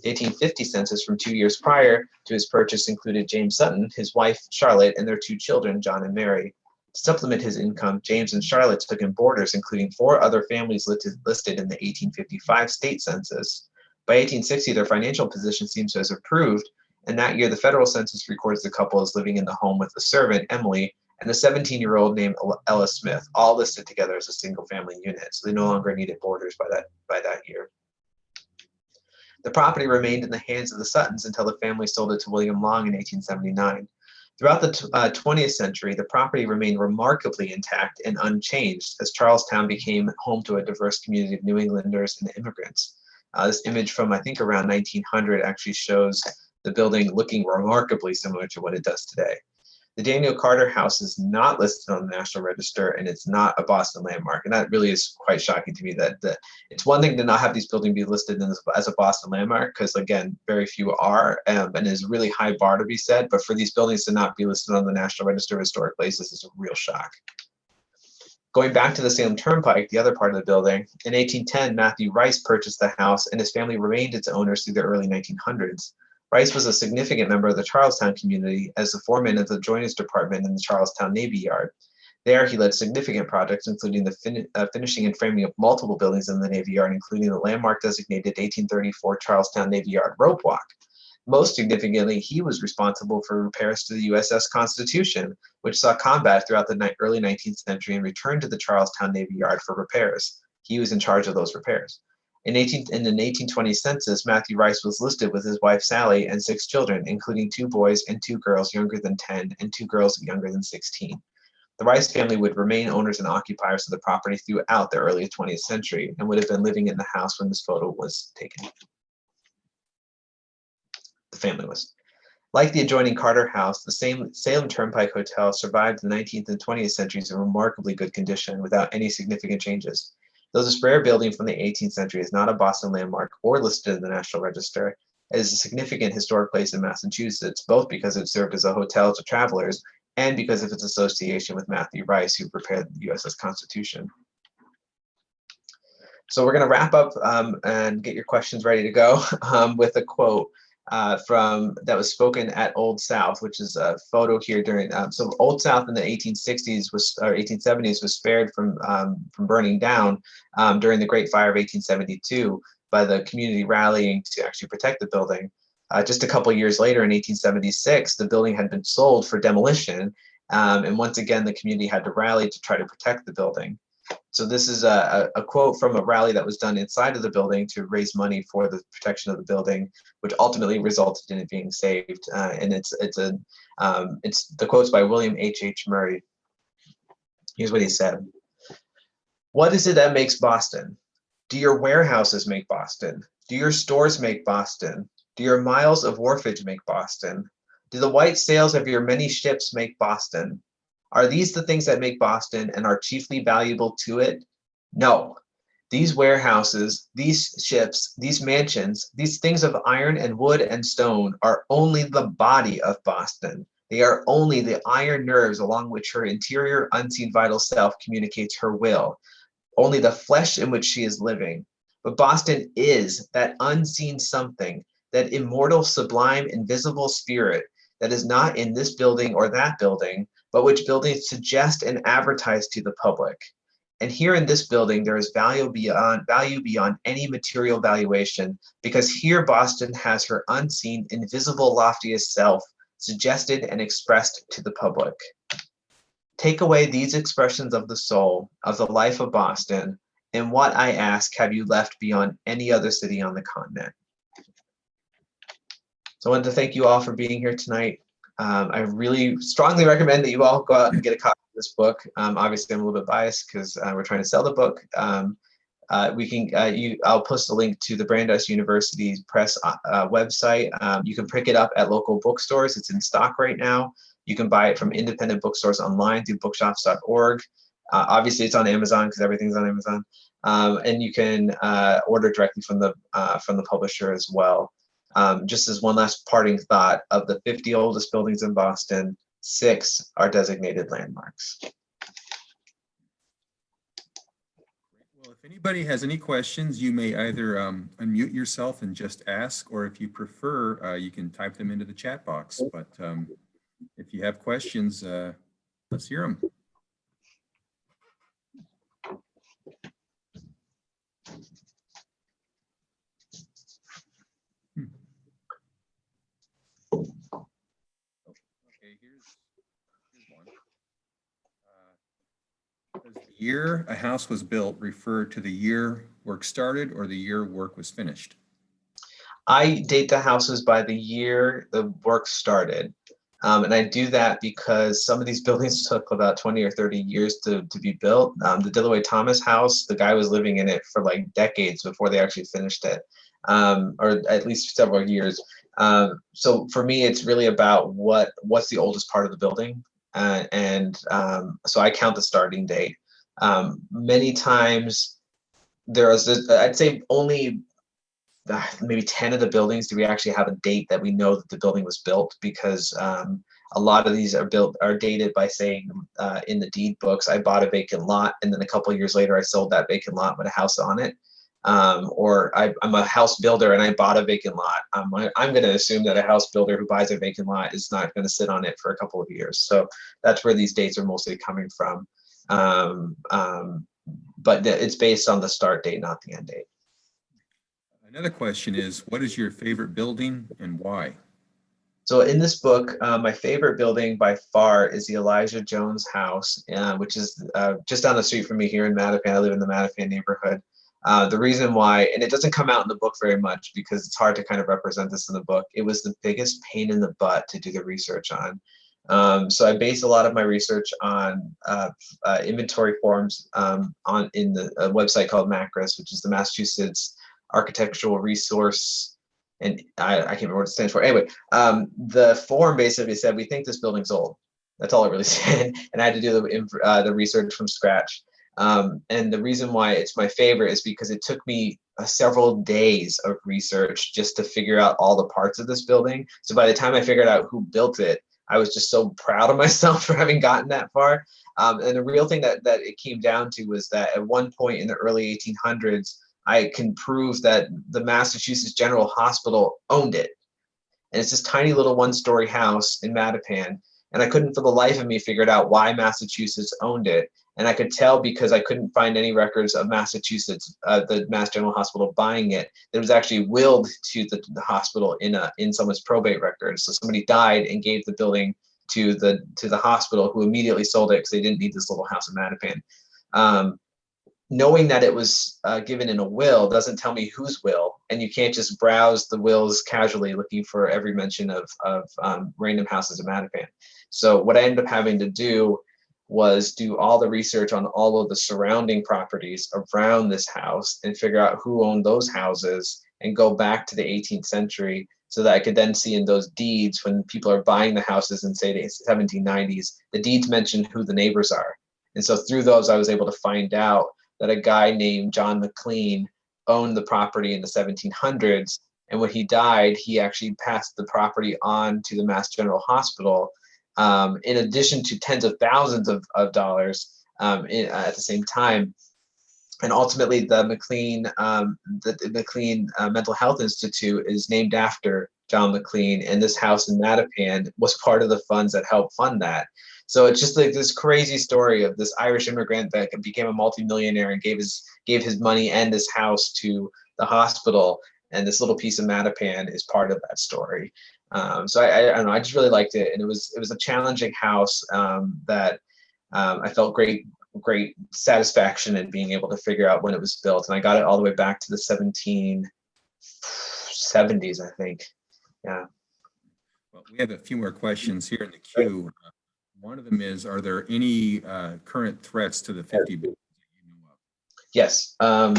The 1850 census from 2 years prior to his purchase included James Sutton, his wife Charlotte, and their 2 children, John and Mary. To supplement his income, James and Charlotte took in boarders, including 4 other families listed in the 1855 state census. By 1860, their financial position seems to have improved, And that year, the federal census records the couple as living in the home with a servant, Emily, and a 17-year-old named Ella Smith, all listed together as a single family unit. So they no longer needed boarders by that year. The property remained in the hands of the Suttons until the family sold it to William Long in 1879. Throughout the 20th century, the property remained remarkably intact and unchanged as Charlestown became home to a diverse community of New Englanders and immigrants. This image from, I think, around 1900 actually shows the building looking remarkably similar to what it does today. The Daniel Carter House is not listed on the National Register, and it's not a Boston landmark. And that really is quite shocking to me that it's one thing to not have these buildings be listed as a Boston landmark, because again, very few are, and is a really high bar to be set. But for these buildings to not be listed on the National Register of Historic Places is a real shock. Going back to the Salem Turnpike, the other part of the building, in 1810, Matthew Rice purchased the house, and his family remained its owners through the early 1900s. Rice was a significant member of the Charlestown community as the foreman of the joiners department in the Charlestown Navy Yard. There, he led significant projects, including the finishing and framing of multiple buildings in the Navy Yard, including the landmark designated 1834 Charlestown Navy Yard Rope Walk. Most significantly, he was responsible for repairs to the USS Constitution, which saw combat throughout the early 19th century and returned to the Charlestown Navy Yard for repairs. He was in charge of those repairs. In the 1820 census, Matthew Rice was listed with his wife Sally and 6 children, including 2 boys and 2 girls younger than 10 and 2 girls younger than 16. The Rice family would remain owners and occupiers of the property throughout the early 20th century and would have been living in the house when this photo was taken. The family was. Like the adjoining Carter House, the same Salem Turnpike Hotel survived the 19th and 20th centuries in remarkably good condition without any significant changes. Though this rare building from the 18th century is not a Boston landmark or listed in the National Register, it is a significant historic place in Massachusetts, both because it served as a hotel to travelers and because of its association with Matthew Rice, who prepared the USS Constitution. So we're going to wrap up and get your questions ready to go with a quote that was spoken at Old South, which is a photo here during. So Old South in the 1860s or 1870s was spared from burning down during the Great Fire of 1872 by the community rallying to actually protect the building. Just a couple years later, in 1876, the building had been sold for demolition, and once again, the community had to rally to try to protect the building. So this is a quote from a rally that was done inside of the building to raise money for the protection of the building, which ultimately resulted in it being saved. And it's the quote's by William H. Murray. Here's what he said: "What is it that makes Boston? Do your warehouses make Boston? Do your stores make Boston? Do your miles of wharfage make Boston? Do the white sails of your many ships make Boston? Are these the things that make Boston and are chiefly valuable to it? No. These warehouses, these ships, these mansions, these things of iron and wood and stone are only the body of Boston. They are only the iron nerves along which her interior, unseen vital self communicates her will, only the flesh in which she is living. But Boston is that unseen something, that immortal, sublime, invisible spirit that is not in this building or that building, but which buildings suggest and advertise to the public. And here in this building, there is value beyond any material valuation, because here Boston has her unseen, invisible, loftiest self, suggested and expressed to the public. Take away these expressions of the soul, of the life of Boston, and what, I ask, have you left beyond any other city on the continent?" So I wanted to thank you all for being here tonight. I really strongly recommend that you all go out and get a copy of this book. Obviously, I'm a little bit biased because we're trying to sell the book. I'll post a link to the Brandeis University Press website. You can pick it up at local bookstores. It's in stock right now. You can buy it from independent bookstores online through bookshops.org. Obviously, it's on Amazon because everything's on Amazon. And you can order directly from the publisher as well. Just as one last parting thought, of the 50 oldest buildings in Boston, 6 are designated landmarks. Well, if anybody has any questions, you may either unmute yourself and just ask, or if you prefer, you can type them into the chat box. But if you have questions, let's hear them. year a house was built refer to the year work started or the year work was finished? I date the houses by the year the work started. And I do that because some of these buildings took about 20 or 30 years to be built. The Dillaway Thomas house, the guy was living in it for like decades before they actually finished it, or at least several years. So for me, it's really about what's the oldest part of the building. And so I count the starting date. Many times there is, I'd say only maybe 10 of the buildings do we actually have a date that we know that the building was built, because a lot of these are dated by saying in the deed books, I bought a vacant lot and then a couple of years later I sold that vacant lot with a house on it. Or I'm a house builder and I bought a vacant lot. I'm going to assume that a house builder who buys a vacant lot is not going to sit on it for a couple of years. So that's where these dates are mostly coming from. But it's based on the start date, not the end date. Another question is, what is your favorite building and why? So in this book, my favorite building by far is the Elijah Jones house, which is just down the street from me here in Mattapan. I live in the Mattapan neighborhood. The reason why, and it doesn't come out in the book very much because it's hard to kind of represent this in the book, it was the biggest pain in the butt to do the research on. So I base a lot of my research on inventory forms in the website called MACRIS, which is the Massachusetts Architectural Resource, and I can't remember what it stands for. Anyway, the form basically said, we think this building's old. That's all it really said. And I had to do the research from scratch. And the reason why it's my favorite is because it took me several days of research just to figure out all the parts of this building. So by the time I figured out who built it, I was just so proud of myself for having gotten that far. And the real thing that it came down to was that at one point in the early 1800s, I can prove that the Massachusetts General Hospital owned it. And it's this tiny little one-story house in Mattapan. And I couldn't for the life of me figure out why Massachusetts owned it. And I could tell because I couldn't find any records of Massachusetts, the Mass General Hospital buying it. It was actually willed to the hospital in someone's probate records. So somebody died and gave the building to the hospital, who immediately sold it because they didn't need this little house in Mattapan. Knowing that it was given in a will doesn't tell me whose will, and you can't just browse the wills casually looking for every mention of random houses in Mattapan. So what I ended up having to do was do all the research on all of the surrounding properties around this house and figure out who owned those houses and go back to the 18th century so that I could then see in those deeds, when people are buying the houses in, say, the 1790s, the deeds mention who the neighbors are. And so through those, I was able to find out that a guy named John McLean owned the property in the 1700s. And when he died, he actually passed the property on to the Mass General Hospital, in addition to tens of thousands of dollars at the same time. And ultimately, the McLean Mental Health Institute is named after John McLean, and this house in Mattapan was part of the funds that helped fund that. So it's just like this crazy story of this Irish immigrant that became a multimillionaire and gave his money and his house to the hospital, and this little piece of Mattapan is part of that story. So I don't know, I just really liked it, and it was a challenging house that I felt great satisfaction in being able to figure out when it was built, and I got it all the way back to the 1770s, I think. Yeah. Well, we have a few more questions here in the queue. One of them is, are there any current threats to the 50 buildings that you know of? Yes.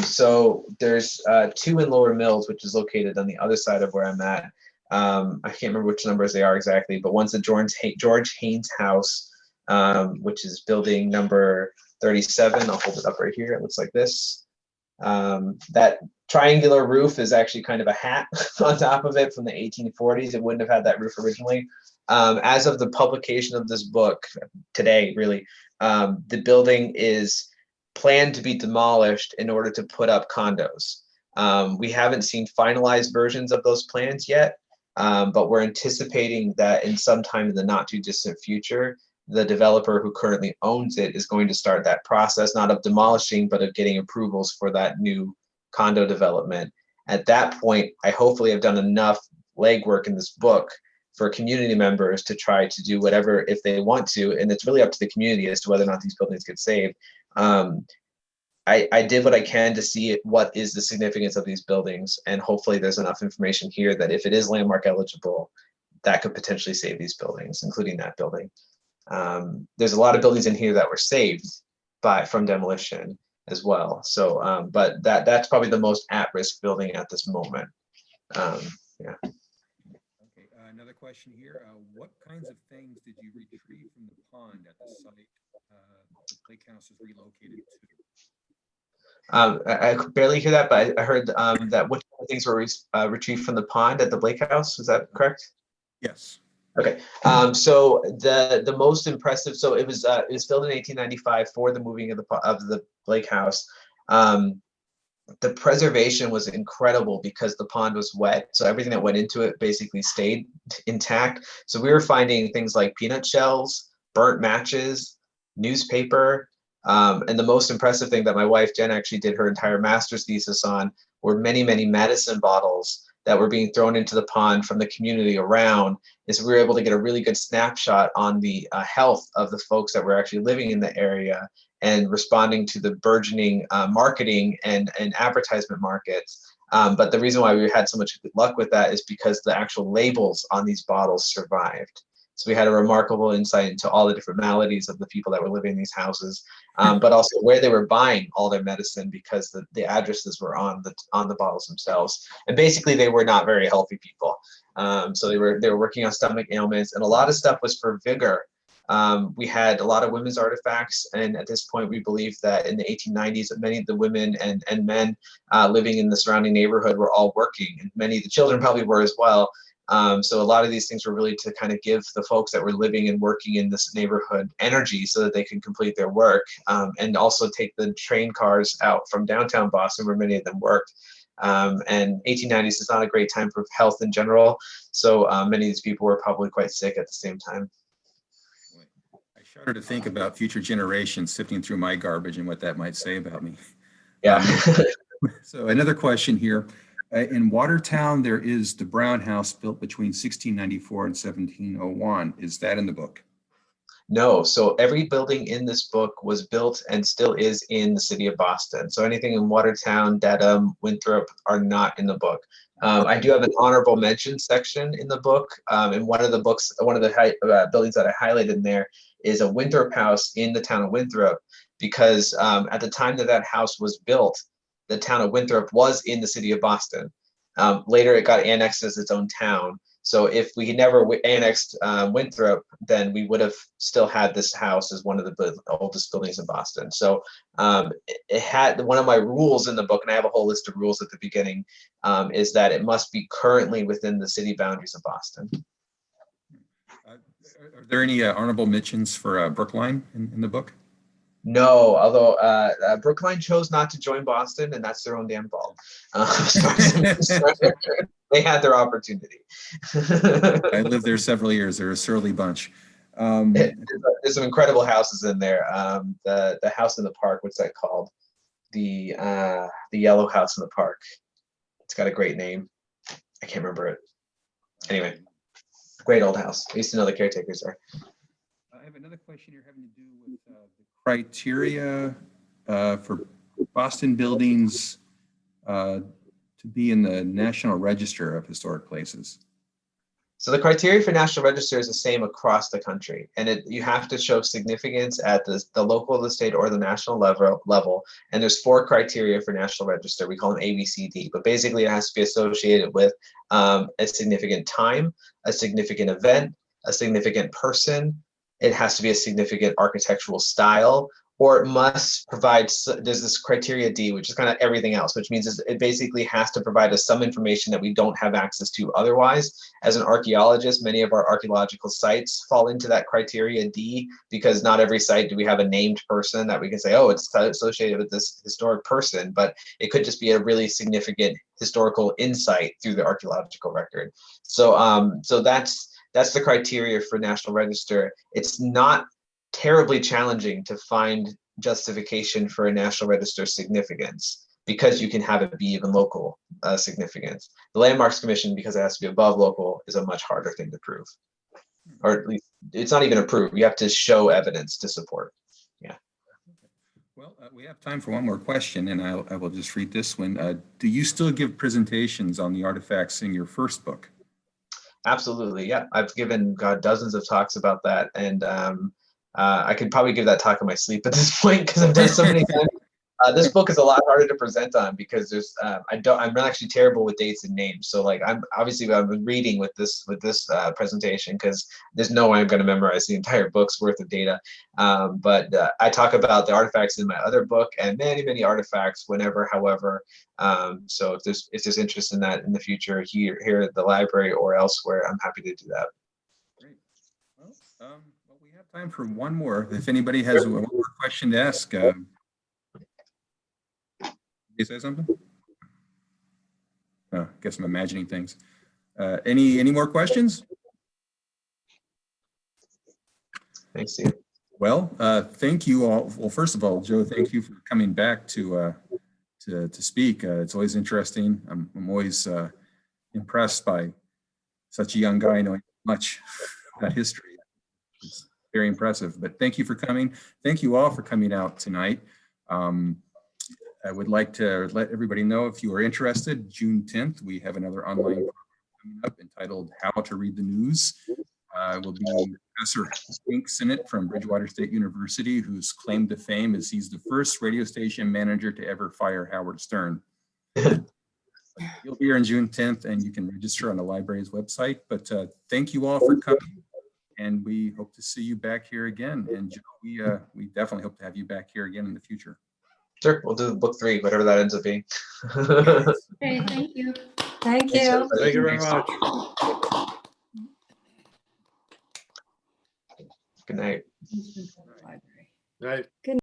So there's 2 in Lower Mills, which is located on the other side of where I'm at. I can't remember which numbers they are exactly, but one's the George Haynes house, which is building number 37. I'll hold it up right here. It looks like this. That triangular roof is actually kind of a hat on top of it from the 1840s. It wouldn't have had that roof originally. As of the publication of this book today, really, the building is planned to be demolished in order to put up condos. We haven't seen finalized versions of those plans yet, but we're anticipating that in some time in the not too distant future, the developer who currently owns it is going to start that process, not of demolishing, but of getting approvals for that new condo development. At that point, I hopefully have done enough legwork in this book for community members to try to do whatever if they want to, and it's really up to the community as to whether or not these buildings get saved, I did what I can to see what is the significance of these buildings, and hopefully there's enough information here that if it is landmark eligible, that could potentially save these buildings, including that building. There's a lot of buildings in here that were saved from demolition as well. So, but that's probably the most at-risk building at this moment. Yeah. Okay, another question here. What kinds of things did you retrieve from the pond at the site the lake house is relocated to? I could barely hear that, but I heard that which things were retrieved from the pond at the Blake House. Is that correct? Yes. Okay. So the most impressive. So it was built in 1895 for the moving of the Blake House. The preservation was incredible because the pond was wet, so everything that went into it basically stayed intact. So we were finding things like peanut shells, burnt matches, newspaper. And the most impressive thing that my wife Jen actually did her entire master's thesis on were many, many medicine bottles that were being thrown into the pond from the community around. Is we were able to get a really good snapshot on the health of the folks that were actually living in the area and responding to the burgeoning marketing and advertisement markets. But the reason why we had so much good luck with that is because the actual labels on these bottles survived. So we had a remarkable insight into all the different maladies of the people that were living in these houses, but also where they were buying all their medicine because the addresses were on the bottles themselves. And basically, they were not very healthy people. So they were working on stomach ailments, and a lot of stuff was for vigor. We had a lot of women's artifacts, and at this point, we believe that in the 1890s, many of the women and men living in the surrounding neighborhood were all working, and many of the children probably were as well. So a lot of these things were really to kind of give the folks that were living and working in this neighborhood energy so that they can complete their work, and also take the train cars out from downtown Boston where many of them worked. And 1890s is not a great time for health in general, so many of these people were probably quite sick at the same time. I shudder to think about future generations sifting through my garbage and what that might say about me. Yeah. So another question here. In Watertown, there is the Brown House built between 1694 and 1701. Is that in the book? No, so every building in this book was built and still is in the city of Boston. So anything in Watertown, Dedham, Winthrop are not in the book. I do have an honorable mention section in the book. In one of the books, one of the buildings that I highlighted in there is a Winthrop house in the town of Winthrop, because at the time that house was built, the town of Winthrop was in the city of Boston. Later, it got annexed as its own town. So if we had never annexed Winthrop, then we would have still had this house as one of the oldest buildings in Boston. So it had one of my rules in the book, and I have a whole list of rules at the beginning, is that it must be currently within the city boundaries of Boston. Are there any honorable mentions for Brookline in the book? No, although Brookline chose not to join Boston, and that's their own damn fault. They had their opportunity. I lived there several years. They're a surly bunch. There's some incredible houses in there. The house in the park, what's that called? The yellow house in the park. It's got a great name. I can't remember it. Anyway, great old house. I used to know the caretakers there. I have another question here having to do with the criteria for Boston buildings to be in the National Register of Historic Places. So the criteria for National Register is the same across the country, and you have to show significance at the local, the state, or the national level. And there's 4 criteria for National Register. We call them ABCD, but basically it has to be associated with a significant time, a significant event, a significant person. It has to be a significant architectural style, or it must provide, there's this criteria D, which is kind of everything else, which means it basically has to provide us some information that we don't have access to otherwise. As an archaeologist, many of our archaeological sites fall into that criteria D, because not every site do we have a named person that we can say, oh, it's associated with this historic person, but it could just be a really significant historical insight through the archaeological record. So, so that's the criteria for National Register. It's not terribly challenging to find justification for a National Register significance, because you can have it be even local significance. The Landmarks Commission, because it has to be above local, is a much harder thing to prove. Or at least it's not even a proof. You have to show evidence to support. Yeah. Well, we have time for one more question, and I will just read this one. Do you still give presentations on the artifacts in your first book? Absolutely, yeah. I've given God dozens of talks about that, and I could probably give that talk in my sleep at this point because I've done so many times. This book is a lot harder to present on because I'm actually terrible with dates and names. So like I'm reading with this presentation because there's no way I'm going to memorize the entire book's worth of data. But I talk about the artifacts in my other book and many artifacts whenever, however. So if there's interest in that in the future here at the library or elsewhere, I'm happy to do that. Great. Well, we have time for one more. If anybody has one more question to ask. You say something? Oh, I guess I'm imagining things. Any more questions? Thanks, Steve. Well, thank you all. Well, first of all, Joe, thank you for coming back to speak. It's always interesting. I'm always impressed by such a young guy knowing much about history. It's very impressive. But thank you for coming. Thank you all for coming out tonight. I would like to let everybody know, if you are interested, June 10th, we have another online program coming up entitled How to Read the News. Will be Professor Hank Sinnott from Bridgewater State University, whose claim to fame is he's the first radio station manager to ever fire Howard Stern. You'll be here on June 10th, and you can register on the library's website. But thank you all for coming, and we hope to see you back here again. And Joe, we definitely hope to have you back here again in the future. Sure, we'll do book 3, whatever that ends up being. Okay, thank you. Thank Thanks, you. everybody. Thank you very Thanks. much. Good night. Right.